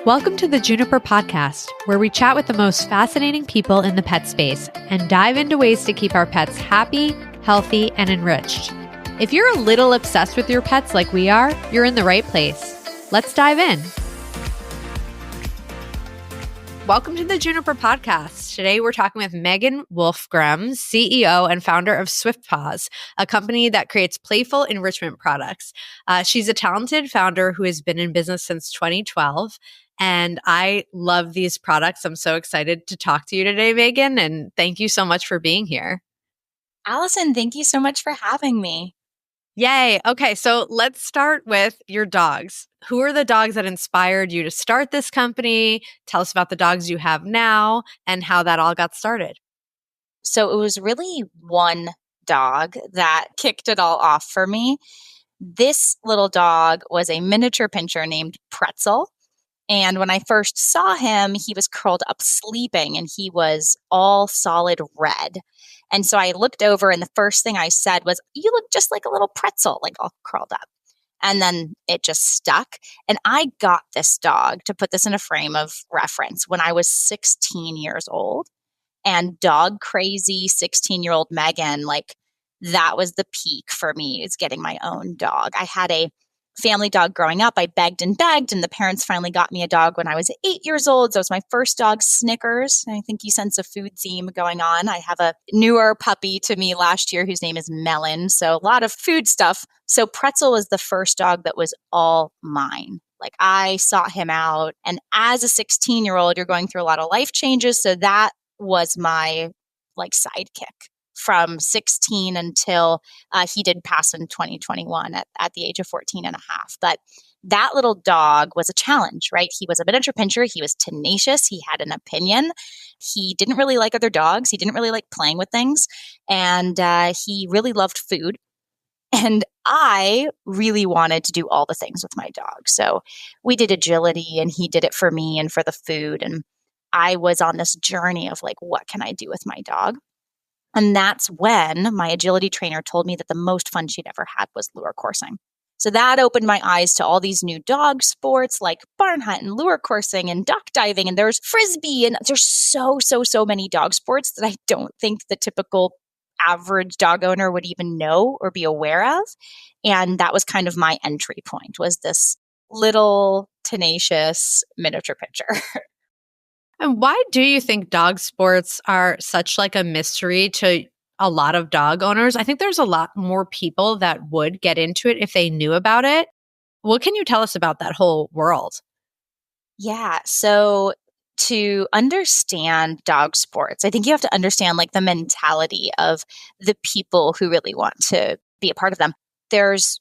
Welcome to the Juniper podcast, where we chat with the most fascinating people in the pet space and dive into ways to keep our pets happy, healthy, and enriched. If you're a little obsessed with your pets like we are, you're in the right place. Let's dive in. Welcome to the Juniper podcast. Today we're talking with Meghan Wolfgram, CEO and founder of SwiftPaws, a company that creates playful enrichment products. She's a talented founder who has been in business since 2012. And I love these products. I'm so excited to talk to you today, Meghan, and thank you so much for being here. Allison, thank you so much for having me. Yay. Okay, so let's start with your dogs. Who are the dogs that inspired you to start this company? Tell us about the dogs you have now and how that all got started. So it was really one dog that kicked it all off for me. This little dog was a miniature pinscher named Pretzel. And when I first saw him, he was curled up sleeping and he was all solid red. And so I looked over and the first thing I said was, "You look just like a little pretzel, like all curled up." And then it just stuck. And I got this dog, to put this in a frame of reference, when I was 16 years old. And dog crazy 16-year-old Meghan, like that was the peak for me, is getting my own dog. I had a family dog growing up. I begged, and the parents finally got me a dog when I was 8 years old. So it was my first dog, Snickers. And I think you sense a food theme going on. I have a newer puppy to me last year whose name is Melon. So a lot of food stuff. So Pretzel was the first dog that was all mine. Like I sought him out. And as a 16-year-old, you're going through a lot of life changes. So that was my sidekick from 16 until he did pass in 2021 at the age of 14 and a half. But that little dog was a challenge, right? He was a miniature pinscher. He was tenacious. He had an opinion. He didn't really like other dogs. He didn't really like playing with things. And he really loved food. And I really wanted to do all the things with my dog. So we did agility and he did it for me and for the food. And I was on this journey of what can I do with my dog? And that's when my agility trainer told me that the most fun she'd ever had was lure coursing. So that opened my eyes to all these new dog sports like barn hunt and lure coursing and duck diving. And there's frisbee and there's so many dog sports that I don't think the typical average dog owner would even know or be aware of. And that was kind of my entry point, was this little tenacious miniature pinscher. And why do you think dog sports are such a mystery to a lot of dog owners? I think there's a lot more people that would get into it if they knew about it. What can you tell us about that whole world? Yeah. So to understand dog sports, I think you have to understand the mentality of the people who really want to be a part of them. There's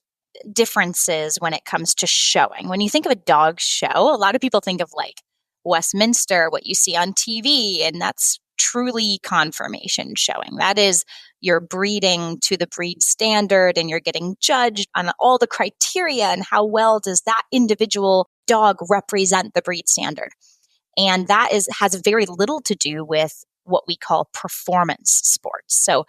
differences when it comes to showing. When you think of a dog show, a lot of people think of Westminster, what you see on TV, and that's truly conformation showing. That is, you're breeding to the breed standard and you're getting judged on all the criteria and how well does that individual dog represent the breed standard. And that has very little to do with what we call performance sports. So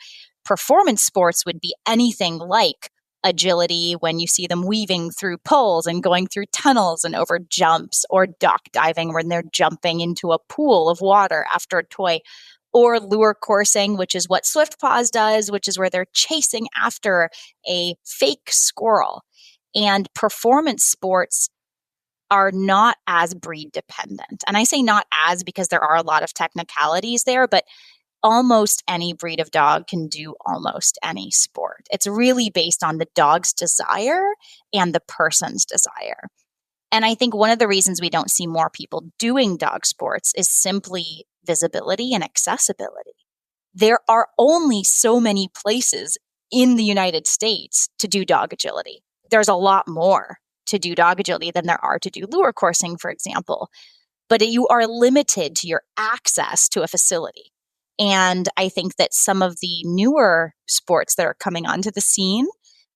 performance sports would be anything like agility, when you see them weaving through poles and going through tunnels and over jumps, or duck diving when they're jumping into a pool of water after a toy, or lure coursing, which is what SwiftPaws does, which is where they're chasing after a fake squirrel. And performance sports are not as breed dependent. And I say not as because there are a lot of technicalities there, but almost any breed of dog can do almost any sport. It's really based on the dog's desire and the person's desire. And I think one of the reasons we don't see more people doing dog sports is simply visibility and accessibility. There are only so many places in the United States to do dog agility. There's a lot more to do dog agility than there are to do lure coursing, for example. But you are limited to your access to a facility. And I think that some of the newer sports that are coming onto the scene,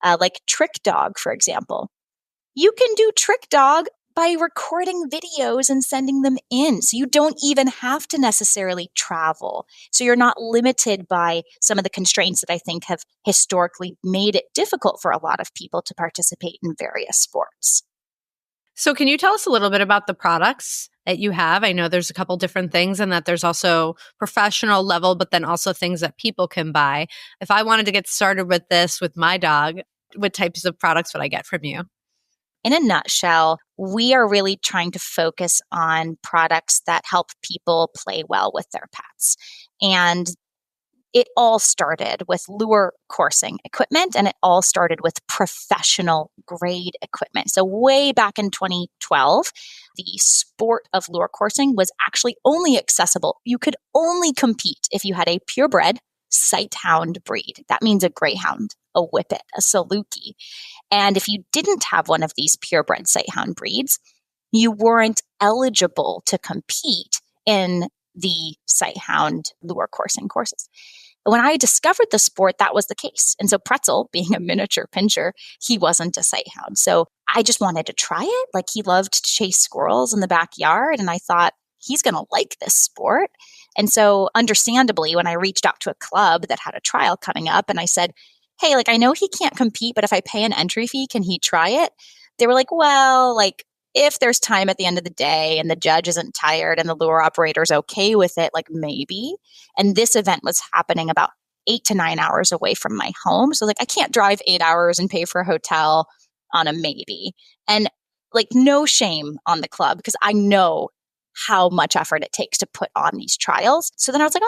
like trick dog, for example, you can do trick dog by recording videos and sending them in. So you don't even have to necessarily travel. So you're not limited by some of the constraints that I think have historically made it difficult for a lot of people to participate in various sports. So can you tell us a little bit about the products that you have? I know there's a couple different things and that there's also professional level, but then also things that people can buy. If I wanted to get started with this with my dog, what types of products would I get from you? In a nutshell, we are really trying to focus on products that help people play well with their pets. And it all started with lure coursing equipment, and it all started with professional grade equipment. So way back in 2012, the sport of lure coursing was actually only accessible. You could only compete if you had a purebred sighthound breed. That means a greyhound, a whippet, a saluki. And if you didn't have one of these purebred sighthound breeds, you weren't eligible to compete in the sighthound lure coursing courses. When I discovered the sport, that was the case. And so Pretzel, being a miniature pinscher, he wasn't a sighthound. So I just wanted to try it. Like, he loved to chase squirrels in the backyard. And I thought, he's going to like this sport. And so understandably, when I reached out to a club that had a trial coming up and I said, hey, like, I know he can't compete, but if I pay an entry fee, can he try it? They were like, well, like, if there's time at the end of the day and the judge isn't tired and the lure operator's okay with it, like, maybe. And this event was happening about 8 to 9 hours away from my home. So, like, I can't drive 8 hours and pay for a hotel on a maybe. And, like, no shame on the club because I know how much effort it takes to put on these trials. So then I was like,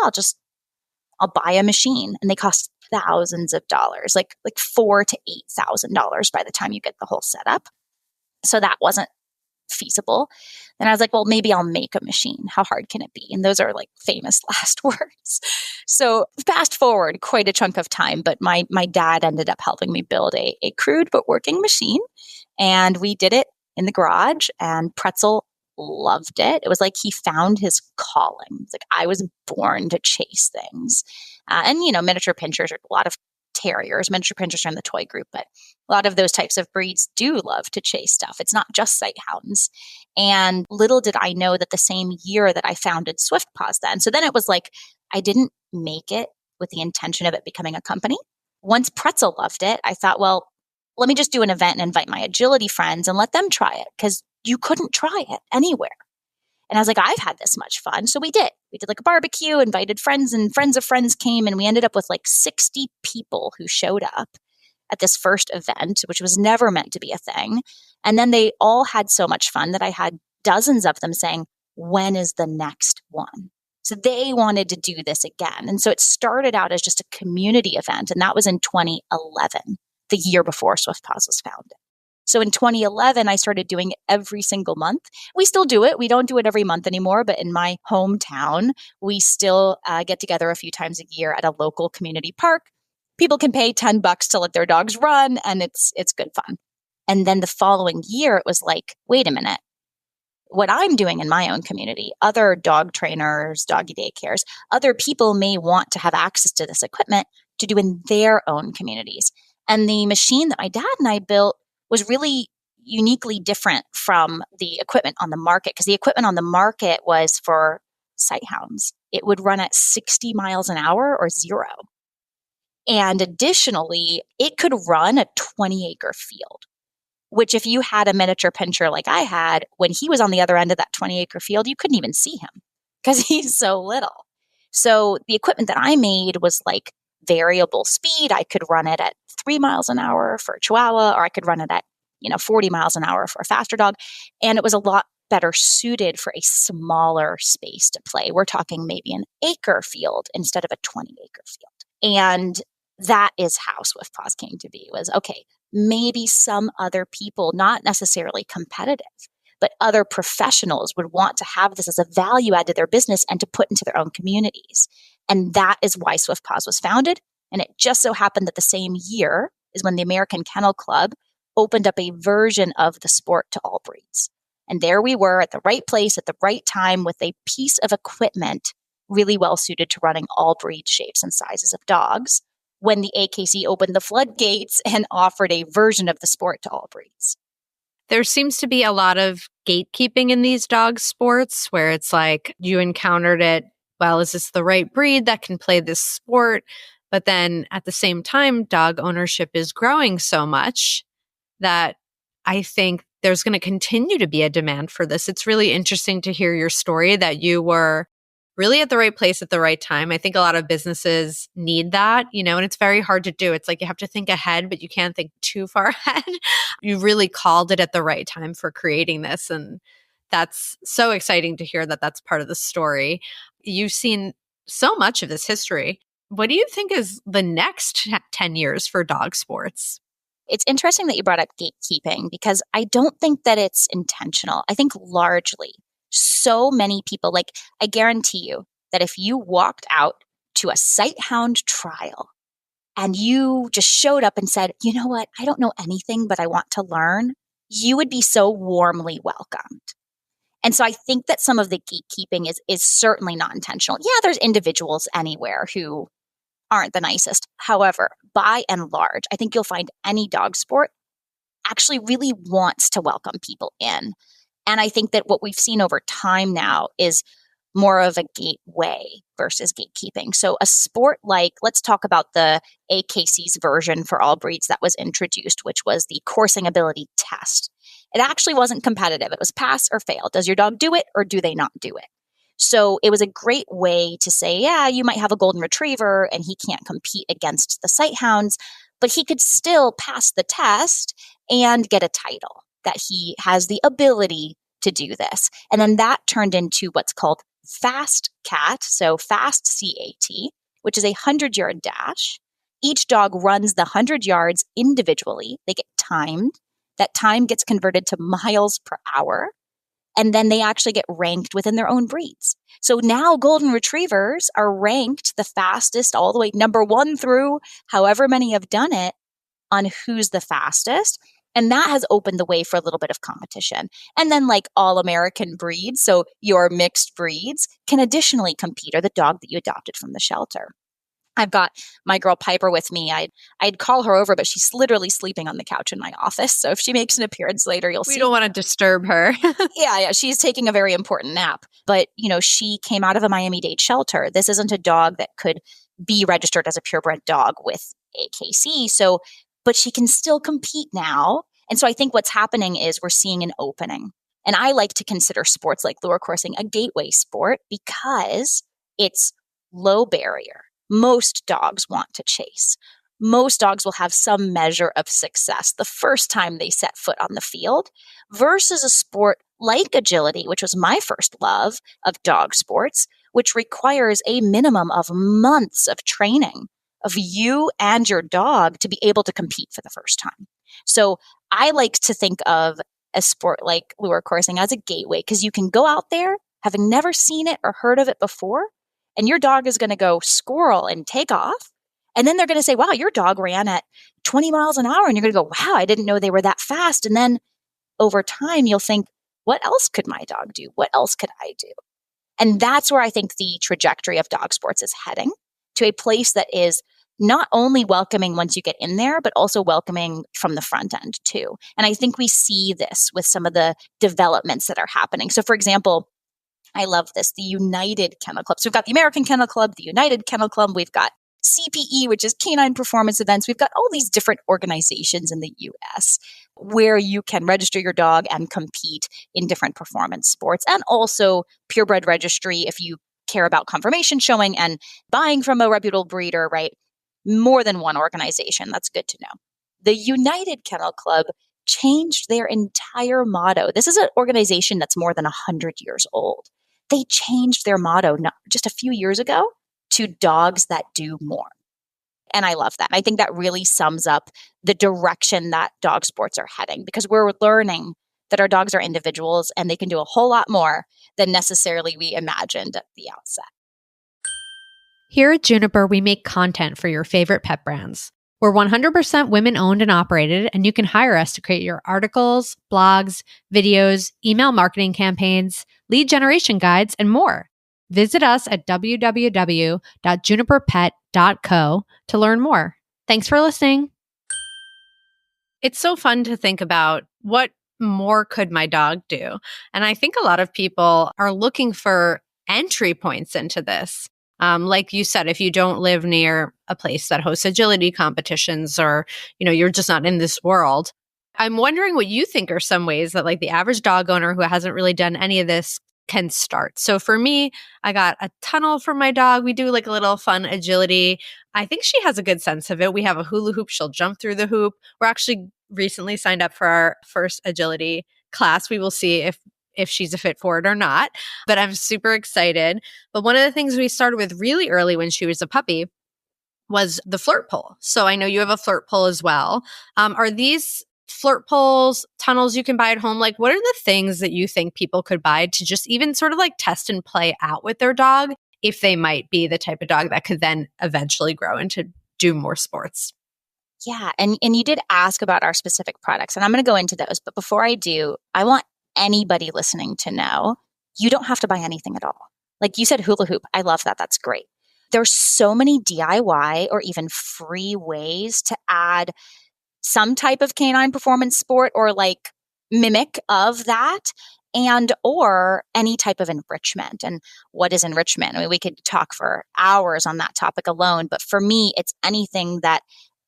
I'll buy a machine, and they cost thousands of dollars, like $4,000 to $8,000 by the time you get the whole setup. So that wasn't feasible. And I was like, well, maybe I'll make a machine. How hard can it be? And those are like famous last words. So fast forward quite a chunk of time, but my dad ended up helping me build a crude but working machine. And we did it in the garage, and Pretzel loved it. It was like he found his calling. It's like, I was born to chase things. And, miniature pinschers are a lot of terriers. Miniature pinschers are in the toy group, but a lot of those types of breeds do love to chase stuff. It's not just sighthounds. And little did I know that the same year that I founded SwiftPaws then. So then it was like, I didn't make it with the intention of it becoming a company. Once Pretzel loved it, I thought, well, let me just do an event and invite my agility friends and let them try it, because you couldn't try it anywhere. And I was like, I've had this much fun. So we did like a barbecue, invited friends, and friends of friends came, and we ended up with like 60 people who showed up at this first event, which was never meant to be a thing. And then they all had so much fun that I had dozens of them saying, when is the next one? So they wanted to do this again. And so it started out as just a community event. And that was in 2011, the year before SwiftPaws was founded. So in 2011, I started doing it every single month. We still do it. We don't do it every month anymore, but in my hometown, we still get together a few times a year at a local community park. People can pay $10 to let their dogs run, and it's good fun. And then the following year, it was like, wait a minute. What I'm doing in my own community, other dog trainers, doggy daycares, other people may want to have access to this equipment to do in their own communities. And the machine that my dad and I built was really uniquely different from the equipment on the market, because the equipment on the market was for sighthounds. It would run at 60 miles an hour or 0. And additionally, it could run a 20-acre field, which if you had a miniature pinscher like I had, when he was on the other end of that 20-acre field, you couldn't even see him because he's so little. So the equipment that I made was like variable speed. I could run it at 3 miles an hour for a Chihuahua, or I could run it at 40 miles an hour for a faster dog. And it was a lot better suited for a smaller space to play. We're talking maybe an acre field instead of a 20-acre field. And that is how SwiftPaws came to be, was, okay, maybe some other people, not necessarily competitive, but other professionals would want to have this as a value add to their business and to put into their own communities. And that is why SwiftPaws was founded. And it just so happened that the same year is when the American Kennel Club opened up a version of the sport to all breeds. And there we were at the right place at the right time with a piece of equipment really well suited to running all breed shapes and sizes of dogs, when the AKC opened the floodgates and offered a version of the sport to all breeds. There seems to be a lot of gatekeeping in these dog sports where it's like you encountered it, well, is this the right breed that can play this sport? But then at the same time, dog ownership is growing so much that I think there's going to continue to be a demand for this. It's really interesting to hear your story that you were really at the right place at the right time. I think a lot of businesses need that, and it's very hard to do. It's like you have to think ahead, but you can't think too far ahead. You really called it at the right time for creating this. And that's so exciting to hear that that's part of the story. You've seen so much of this history. What do you think is the next 10 years for dog sports? It's interesting that you brought up gatekeeping because I don't think that it's intentional. I think largely so many people, like I guarantee you that if you walked out to a sight hound trial and you just showed up and said, you know what, I don't know anything, but I want to learn, you would be so warmly welcomed. And so I think that some of the gatekeeping is certainly not intentional. Yeah, there's individuals anywhere who aren't the nicest. However, by and large, I think you'll find any dog sport actually really wants to welcome people in. And I think that what we've seen over time now is more of a gateway versus gatekeeping. So a sport like, let's talk about the AKC's version for all breeds that was introduced, which was the coursing ability test. It actually wasn't competitive. It was pass or fail. Does your dog do it or do they not do it? So it was a great way to say, yeah, you might have a golden retriever and he can't compete against the sight hounds, but he could still pass the test and get a title that he has the ability to do this. And then that turned into what's called Fast Cat, so Fast CAT, which is a 100-yard dash. Each dog runs the 100 yards individually. They get timed. That time gets converted to miles per hour. And then they actually get ranked within their own breeds. So now golden retrievers are ranked the fastest all the way, number 1 through however many have done it, on who's the fastest. And that has opened the way for a little bit of competition. And then like all American breeds, so your mixed breeds can additionally compete, or the dog that you adopted from the shelter. I've got my girl Piper with me. I'd call her over, but she's literally sleeping on the couch in my office. So if she makes an appearance later, you'll see. We don't want to disturb her. Yeah, she's taking a very important nap. But, she came out of a Miami-Dade shelter. This isn't a dog that could be registered as a purebred dog with AKC. So, but she can still compete now. And so I think what's happening is we're seeing an opening. And I like to consider sports like lure coursing a gateway sport because it's low barrier. Most dogs want to chase. Most dogs will have some measure of success the first time they set foot on the field versus a sport like agility, which was my first love of dog sports, which requires a minimum of months of training of you and your dog to be able to compete for the first time. So I like to think of a sport like lure coursing as a gateway because you can go out there having never seen it or heard of it before, and your dog is going to go squirrel and take off. And then they're going to say, wow, your dog ran at 20 miles an hour. And you're going to go, wow, I didn't know they were that fast. And then over time, you'll think, what else could my dog do? What else could I do? And that's where I think the trajectory of dog sports is heading, to a place that is not only welcoming once you get in there, but also welcoming from the front end too. And I think we see this with some of the developments that are happening. So for example, I love this, the United Kennel Club. So we've got the American Kennel Club, the United Kennel Club, we've got CPE, which is Canine Performance Events. We've got all these different organizations in the US where you can register your dog and compete in different performance sports, and also purebred registry if you care about conformation showing and buying from a reputable breeder, right? More than one organization. That's good to know. The United Kennel Club changed their entire motto. This is an organization that's more than 100 years old. They changed their motto just a few years ago to dogs that do more. And I love that. I think that really sums up the direction that dog sports are heading, because we're learning that our dogs are individuals and they can do a whole lot more than necessarily we imagined at the outset. Here at Juniper, we make content for your favorite pet brands. We're 100% women-owned and operated, and you can hire us to create your articles, blogs, videos, email marketing campaigns, lead generation guides, and more. Visit us at www.juniperpet.co to learn more. Thanks for listening. It's so fun to think about what more could my dog do? And I think a lot of people are looking for entry points into this. Like you said, if you don't live near a place that hosts agility competitions, or, you're just not in this world, I'm wondering what you think are some ways that like the average dog owner who hasn't really done any of this can start. So for me, I got a tunnel for my dog. We do like a little fun agility. I think she has a good sense of it. We have a hula hoop. She'll jump through the hoop. We're actually recently signed up for our first agility class. We will see if she's a fit for it or not, but I'm super excited. But one of the things we started with really early when she was a puppy was the flirt pole. So I know you have a flirt pole as well. Are these flirt poles, tunnels you can buy at home? Like, what are the things that you think people could buy to just even sort of like test and play out with their dog if they might be the type of dog that could then eventually grow into do more sports? Yeah. And you did ask about our specific products, and I'm going to go into those. But before I do, I want anybody listening to know you don't have to buy anything at all. Like you said, hula hoop. I love that. That's great. There's so many DIY or even free ways to add some type of canine performance sport or like mimic of that, and or any type of enrichment. And what is enrichment? I mean, we could talk for hours on that topic alone, but for me, it's anything that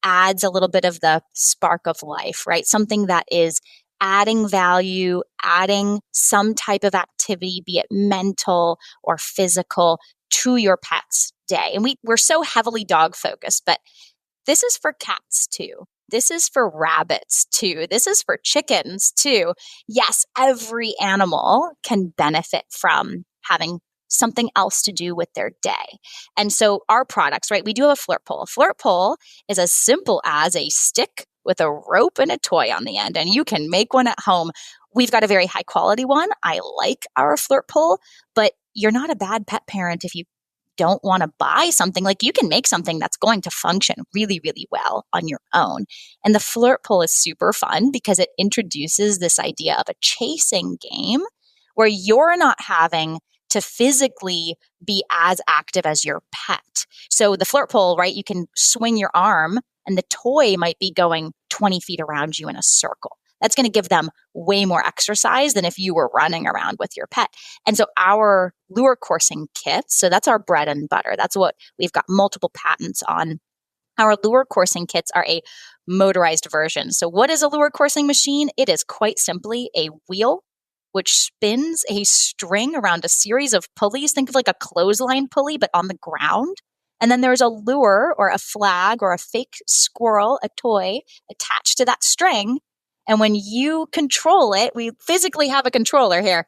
adds a little bit of the spark of life, right? Something that is adding value, adding some type of activity, be it mental or physical, to your pet's day. And we're so heavily dog focused, but this is for cats too. This is for rabbits too. This is for chickens too. Yes, every animal can benefit from having something else to do with their day. And so our products, right? We do have a flirt pole. A flirt pole is as simple as a stick with a rope and a toy on the end, and you can make one at home. We've got a very high quality one. I like our flirt pole, but you're not a bad pet parent if you don't want to buy something. Like you can make something that's going to function really, really well on your own. And the flirt pole is super fun because it introduces this idea of a chasing game where you're not having to physically be as active as your pet. So the flirt pole, right, you can swing your arm and the toy might be going 20 feet around you in a circle. That's going to give them way more exercise than if you were running around with your pet. And so our lure coursing kits, so that's our bread and butter. That's what we've got multiple patents on. Our lure coursing kits are a motorized version. So what is a lure coursing machine? It is quite simply a wheel which spins a string around a series of pulleys. Think of like a clothesline pulley, but on the ground. And then there's a lure or a flag or a fake squirrel, a toy attached to that string. And when you control it, we physically have a controller here.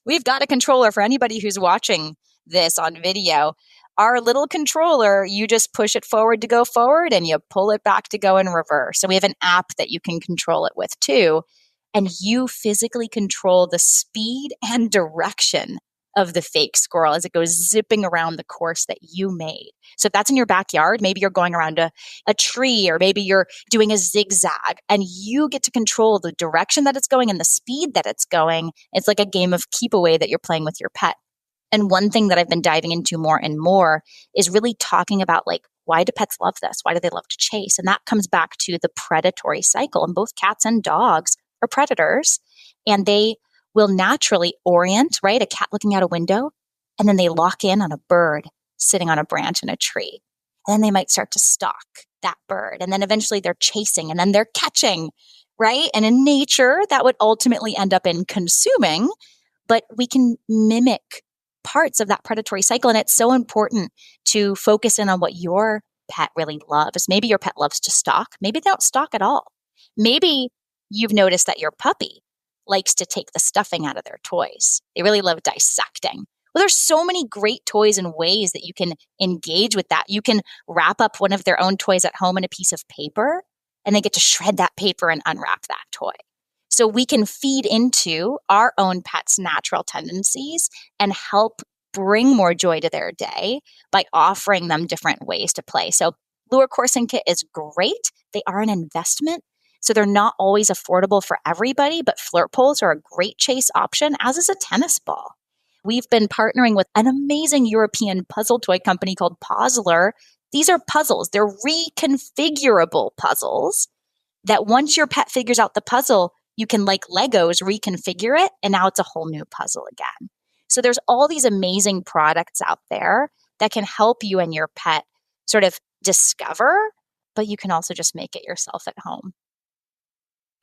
We've got a controller for anybody who's watching this on video. Our little controller, you just push it forward to go forward and you pull it back to go in reverse. So we have an app that you can control it with too. And you physically control the speed and direction of the fake squirrel as it goes zipping around the course that you made. So if that's in your backyard, maybe you're going around a tree, or maybe you're doing a zigzag, and you get to control the direction that it's going and the speed that it's going. It's like a game of keep away that you're playing with your pet. And one thing that I've been diving into more and more is really talking about like, why do pets love this? Why do they love to chase? And that comes back to the predatory cycle. And both cats and dogs are predators, and they will naturally orient, right? A cat looking out a window, and then they lock in on a bird sitting on a branch in a tree. And then they might start to stalk that bird. And then eventually they're chasing, and then they're catching, right? And in nature, that would ultimately end up in consuming, but we can mimic parts of that predatory cycle. And it's so important to focus in on what your pet really loves. Maybe your pet loves to stalk. Maybe they don't stalk at all. Maybe you've noticed that your puppy likes to take the stuffing out of their toys. They really love dissecting. Well, there's so many great toys and ways that you can engage with that. You can wrap up one of their own toys at home in a piece of paper, and they get to shred that paper and unwrap that toy. So we can feed into our own pets' natural tendencies and help bring more joy to their day by offering them different ways to play. So lure coursing kit is great. They are an investment. So they're not always affordable for everybody, but flirt poles are a great chase option, as is a tennis ball. We've been partnering with an amazing European puzzle toy company called Puzzler. These are puzzles. They're reconfigurable puzzles that once your pet figures out the puzzle, you can, like Legos, reconfigure it, and now it's a whole new puzzle again. So there's all these amazing products out there that can help you and your pet sort of discover, but you can also just make it yourself at home.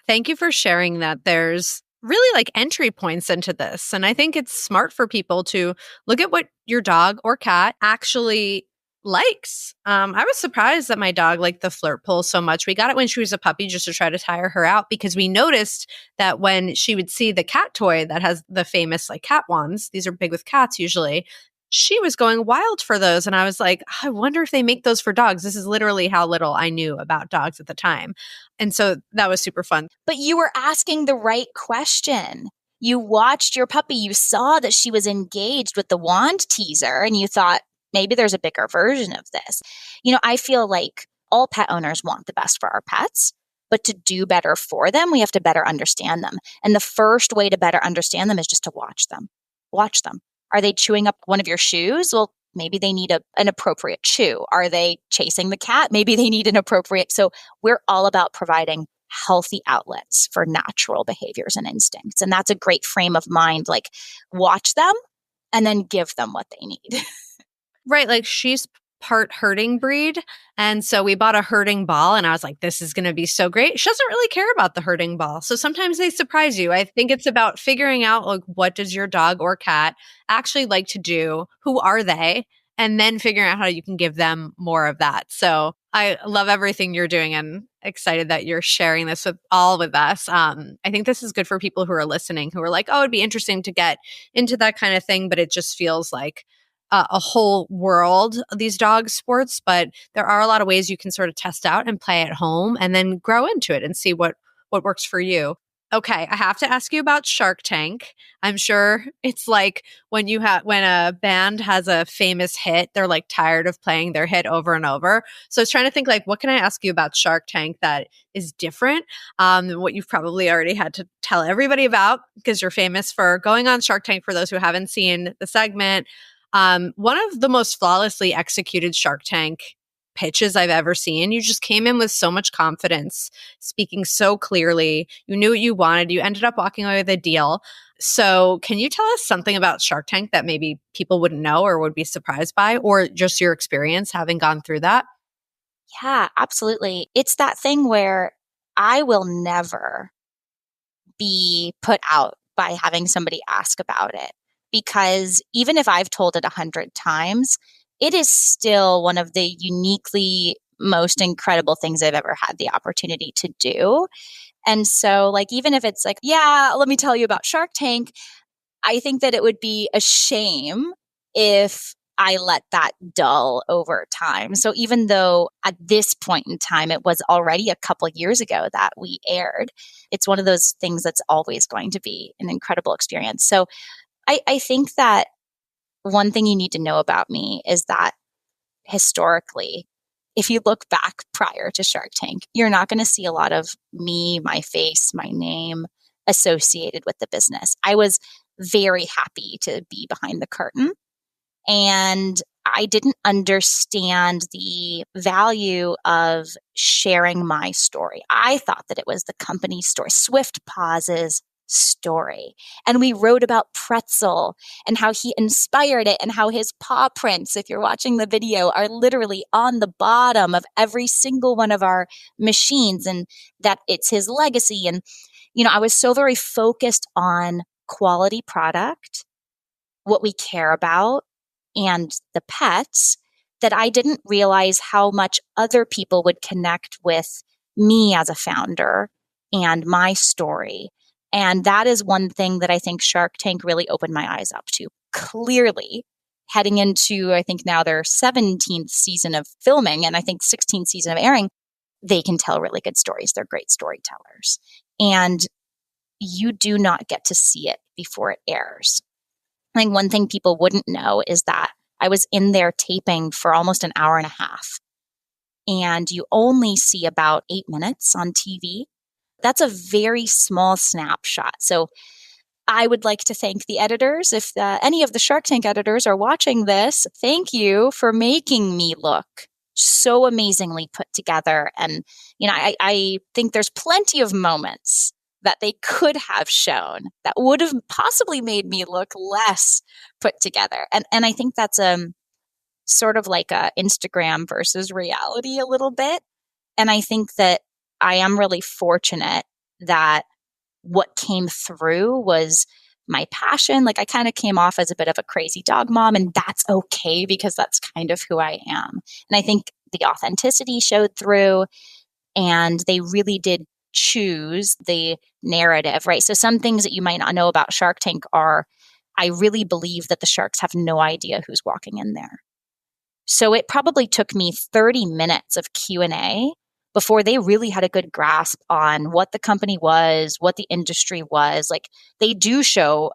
Thank you for sharing that. There's really like entry points into this. And I think it's smart for people to look at what your dog or cat actually likes. I was surprised that my dog liked the flirt pole so much. We got it when she was a puppy just to try to tire her out because we noticed that when she would see the cat toy that has the famous like cat wands, these are big with cats usually, she was going wild for those. And I was like, I wonder if they make those for dogs. This is literally how little I knew about dogs at the time. And so that was super fun. But you were asking the right question. You watched your puppy, you saw that she was engaged with the wand teaser, and you thought, maybe there's a bigger version of this. I feel like all pet owners want the best for our pets, but to do better for them, we have to better understand them. And the first way to better understand them is just to watch them. Watch them. Are they chewing up one of your shoes? Well, maybe they need an appropriate chew. Are they chasing the cat? Maybe they need an appropriate. So we're all about providing healthy outlets for natural behaviors and instincts. And that's a great frame of mind. Like, watch them and then give them what they need. Right. Like she's part herding breed. And so we bought a herding ball and I was like, this is going to be so great. She doesn't really care about the herding ball. So sometimes they surprise you. I think it's about figuring out like, what does your dog or cat actually like to do? Who are they? And then figuring out how you can give them more of that. So I love everything you're doing and excited that you're sharing this with us. I think this is good for people who are listening, who are like, oh, it'd be interesting to get into that kind of thing, but it just feels like a whole world of these dog sports. But there are a lot of ways you can sort of test out and play at home and then grow into it and see what works for you. Okay, I have to ask you about Shark Tank. I'm sure it's like when a band has a famous hit, they're like tired of playing their hit over and over. So I was trying to think like, what can I ask you about Shark Tank that is different than what you've probably already had to tell everybody about because you're famous for going on Shark Tank for those who haven't seen the segment. One of the most flawlessly executed Shark Tank pitches I've ever seen. You just came in with so much confidence, speaking so clearly. You knew what you wanted. You ended up walking away with a deal. So can you tell us something about Shark Tank that maybe people wouldn't know or would be surprised by, or just your experience having gone through that? Yeah, absolutely. It's that thing where I will never be put out by having somebody ask about it. Because even if I've told it 100 times, it is still one of the uniquely most incredible things I've ever had the opportunity to do. And so, like, even if it's like, yeah, let me tell you about Shark Tank, I think that it would be a shame if I let that dull over time. So even though at this point in time, it was already a couple of years ago that we aired, it's one of those things that's always going to be an incredible experience. So I think that one thing you need to know about me is that historically, if you look back prior to Shark Tank, you're not going to see a lot of me, my face, my name associated with the business. I was very happy to be behind the curtain, and I didn't understand the value of sharing my story. I thought that it was the company's story, SwiftPaws' story. And we wrote about Pretzel and how he inspired it and how his paw prints, if you're watching the video, are literally on the bottom of every single one of our machines, and that it's his legacy. And, I was so very focused on quality product, what we care about, and the pets, that I didn't realize how much other people would connect with me as a founder and my story. And that is one thing that I think Shark Tank really opened my eyes up to. Clearly, heading into, I think now their 17th season of filming and I think 16th season of airing, they can tell really good stories. They're great storytellers. And you do not get to see it before it airs. I think one thing people wouldn't know is that I was in there taping for almost an hour and a half. And you only see about 8 minutes on TV. That's a very small snapshot. So I would like to thank the editors. If any of the Shark Tank editors are watching this, thank you for making me look so amazingly put together. And, I think there's plenty of moments that they could have shown that would have possibly made me look less put together. And I think that's sort of like a Instagram versus reality a little bit. And I think that I am really fortunate that what came through was my passion. Like I kind of came off as a bit of a crazy dog mom, and that's okay because that's kind of who I am. And I think the authenticity showed through, and they really did choose the narrative, right? So some things that you might not know about Shark Tank are, I really believe that the sharks have no idea who's walking in there. So it probably took me 30 minutes of Q&A before they really had a good grasp on what the company was, what the industry was. Like they do show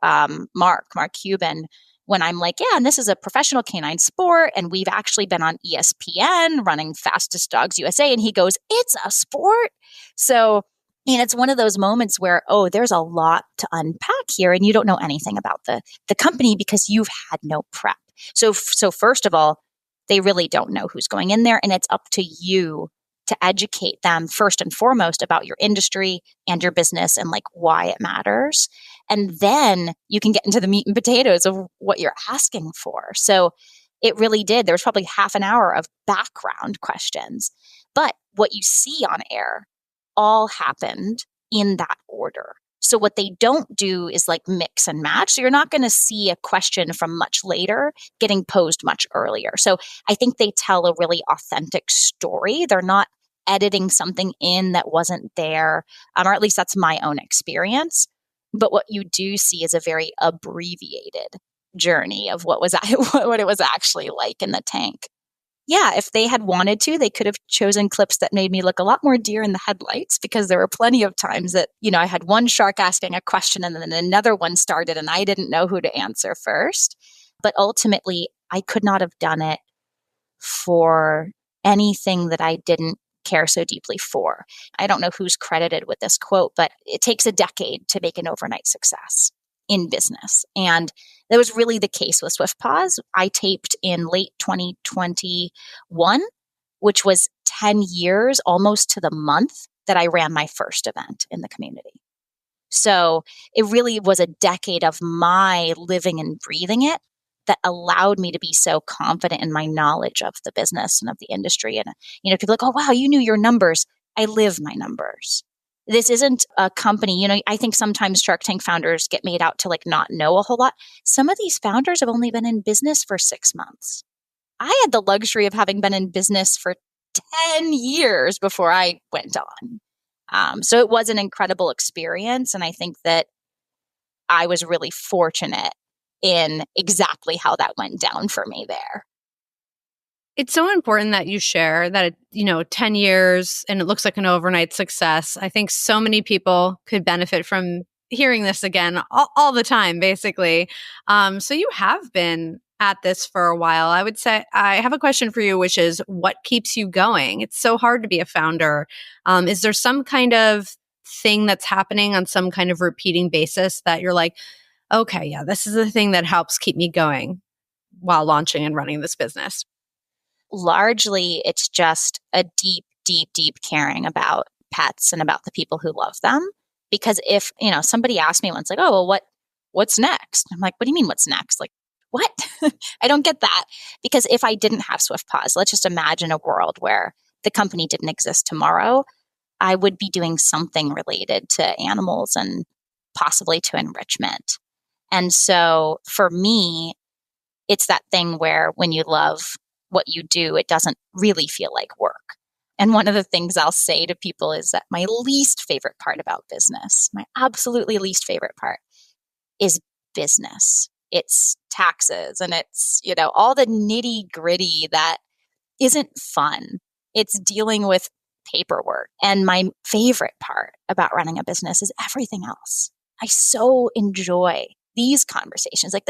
Mark Cuban, when I'm like, yeah, and this is a professional canine sport, and we've actually been on ESPN running Fastest Dogs USA, and he goes, it's a sport. So, and it's one of those moments where, oh, there's a lot to unpack here, and you don't know anything about the company because you've had no prep. So first of all, they really don't know who's going in there, and it's up to you to educate them first and foremost about your industry and your business and like why it matters. And then you can get into the meat and potatoes of what you're asking for. So it really did. There was probably half an hour of background questions, but what you see on air all happened in that order. So what they don't do is like mix and match. So you're not going to see a question from much later getting posed much earlier. So I think they tell a really authentic story. They're not editing something in that wasn't there, or at least that's my own experience. But what you do see is a very abbreviated journey of what it was actually like in the tank. Yeah, if they had wanted to, they could have chosen clips that made me look a lot more deer in the headlights, because there were plenty of times that, I had one shark asking a question and then another one started and I didn't know who to answer first. But ultimately, I could not have done it for anything that I didn't care so deeply for. I don't know who's credited with this quote, but it takes a decade to make an overnight success in business. And that was really the case with SwiftPaws. I taped in late 2021, which was 10 years, almost to the month, that I ran my first event in the community. So it really was a decade of my living and breathing it that allowed me to be so confident in my knowledge of the business and of the industry. And, people are like, oh, wow, you knew your numbers. I live my numbers. This isn't a company, I think sometimes Shark Tank founders get made out to like not know a whole lot. Some of these founders have only been in business for 6 months. I had the luxury of having been in business for 10 years before I went on. So it was an incredible experience. And I think that I was really fortunate in exactly how that went down for me there. It's so important that you share that, 10 years and it looks like an overnight success. I think so many people could benefit from hearing this again all the time, basically. So you have been at this for a while. I would say I have a question for you, which is what keeps you going? It's so hard to be a founder. Is there some kind of thing that's happening on some kind of repeating basis that you're like, okay, yeah, this is the thing that helps keep me going while launching and running this business? Largely, it's just a deep, deep, deep caring about pets and about the people who love them. Because if, somebody asked me once, like, oh, well, what's next? I'm like, what do you mean what's next? Like, what? I don't get that. Because if I didn't have SwiftPaws, let's just imagine a world where the company didn't exist tomorrow, I would be doing something related to animals and possibly to enrichment. And so for me, it's that thing where when you love what you do, it doesn't really feel like work. And one of the things I'll say to people is that my least favorite part about business, my absolutely least favorite part, is business. It's taxes and it's, all the nitty gritty that isn't fun. It's dealing with paperwork. And my favorite part about running a business is everything else. I so enjoy these conversations. Like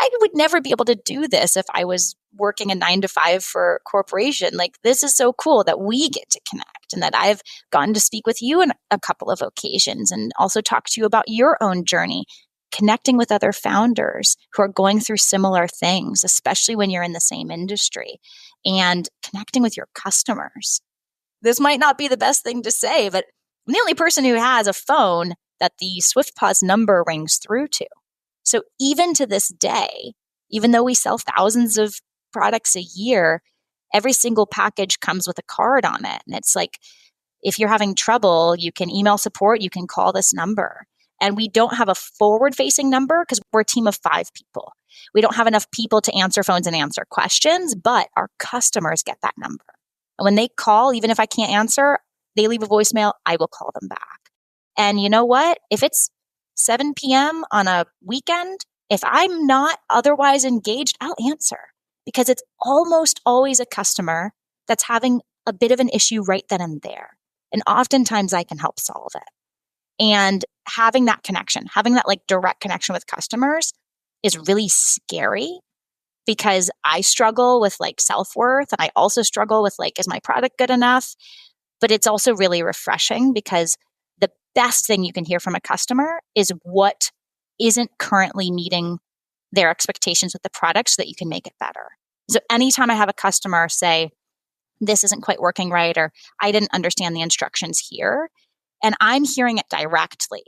I would never be able to do this if I was working a 9-to-5 for a corporation. Like, this is so cool that we get to connect and that I've gotten to speak with you on a couple of occasions and also talk to you about your own journey, connecting with other founders who are going through similar things, especially when you're in the same industry, and connecting with your customers. This might not be the best thing to say, but I'm the only person who has a phone that the SwiftPaws number rings through to. So even to this day, even though we sell thousands of products a year, every single package comes with a card on it. And it's like, if you're having trouble, you can email support, you can call this number. And we don't have a forward-facing number because we're a team of 5 people. We don't have enough people to answer phones and answer questions, but our customers get that number. And when they call, even if I can't answer, they leave a voicemail, I will call them back. And you know what? If it's 7 p.m. on a weekend, if I'm not otherwise engaged, I'll answer because it's almost always a customer that's having a bit of an issue right then and there. And oftentimes I can help solve it. And having that connection, having that like direct connection with customers is really scary because I struggle with like self-worth and I also struggle with like, is my product good enough? But it's also really refreshing because the best thing you can hear from a customer is what isn't currently meeting their expectations with the product so that you can make it better. So anytime I have a customer say, this isn't quite working right, or I didn't understand the instructions here, and I'm hearing it directly,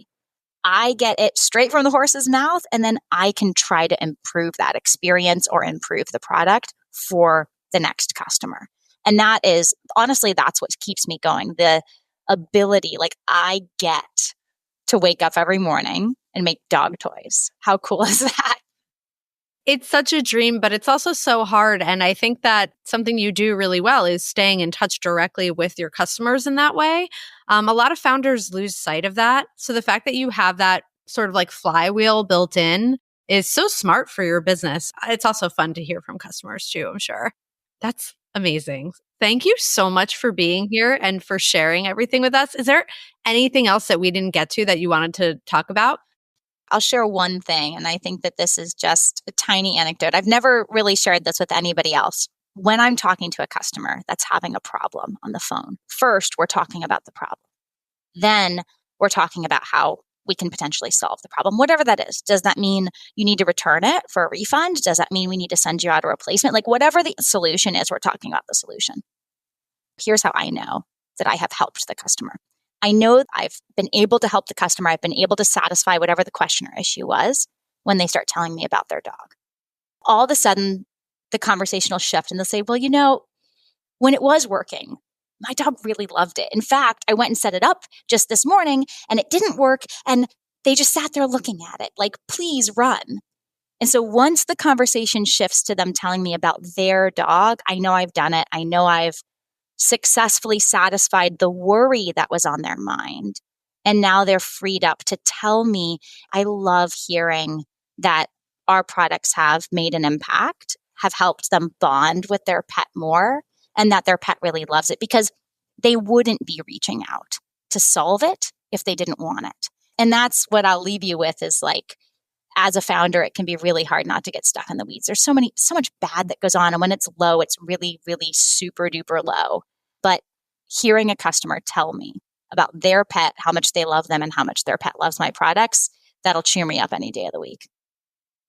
I get it straight from the horse's mouth, and then I can try to improve that experience or improve the product for the next customer. And that is, honestly, that's what keeps me going. The ability, like I get to wake up every morning and make dog toys. How cool is that? It's such a dream, but it's also so hard. And I think that something you do really well is staying in touch directly with your customers in that way. A lot of founders lose sight of that. So the fact that you have that sort of like flywheel built in is so smart for your business. It's also fun to hear from customers too, I'm sure. That's amazing. Thank you so much for being here and for sharing everything with us. Is there anything else that we didn't get to that you wanted to talk about? I'll share one thing, and I think that this is just a tiny anecdote. I've never really shared this with anybody else. When I'm talking to a customer that's having a problem on the phone, first, we're talking about the problem. Then we're talking about how we can potentially solve the problem, whatever that is. Does that mean you need to return it for a refund? Does that mean we need to send you out a replacement? Like whatever the solution is, we're talking about the solution. Here's how I know that I have helped the customer. I know I've been able to help the customer. I've been able to satisfy whatever the question or issue was when they start telling me about their dog. All of a sudden, the conversation will shift and they'll say, well, you know, when it was working, my dog really loved it. In fact, I went and set it up just this morning and it didn't work. And they just sat there looking at it like, please run. And so once the conversation shifts to them telling me about their dog, I know I've done it. I know I've successfully satisfied the worry that was on their mind. And now they're freed up to tell me. I love hearing that our products have made an impact, have helped them bond with their pet more, and that their pet really loves it because they wouldn't be reaching out to solve it if they didn't want it. And that's what I'll leave you with is like, as a founder, it can be really hard not to get stuck in the weeds. There's so much bad that goes on. And when it's low, it's really, really super duper low. But hearing a customer tell me about their pet, how much they love them and how much their pet loves my products, that'll cheer me up any day of the week.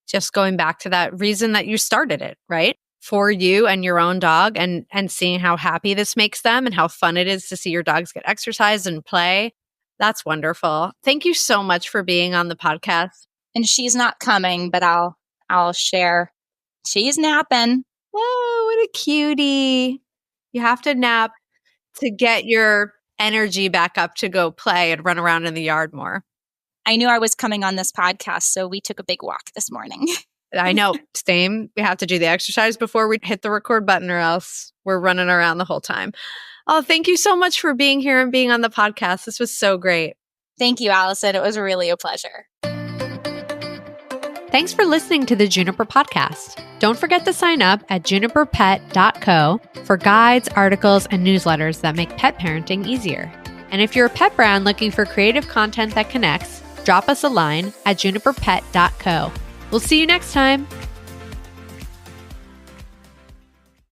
Just going back to that reason that you started it, right? For you and your own dog and seeing how happy this makes them and how fun it is to see your dogs get exercise and play. That's wonderful. Thank you so much for being on the podcast. And she's not coming, but I'll share. She's napping. Whoa, what a cutie. You have to nap to get your energy back up to go play and run around in the yard more. I knew I was coming on this podcast, so we took a big walk this morning. I know, same. We have to do the exercise before we hit the record button or else we're running around the whole time. Oh, thank you so much for being here and being on the podcast. This was so great. Thank you, Allison. It was really a pleasure. Thanks for listening to the Juniper podcast. Don't forget to sign up at juniperpet.co for guides, articles, and newsletters that make pet parenting easier. And if you're a pet brand looking for creative content that connects, drop us a line at juniperpet.co. We'll see you next time.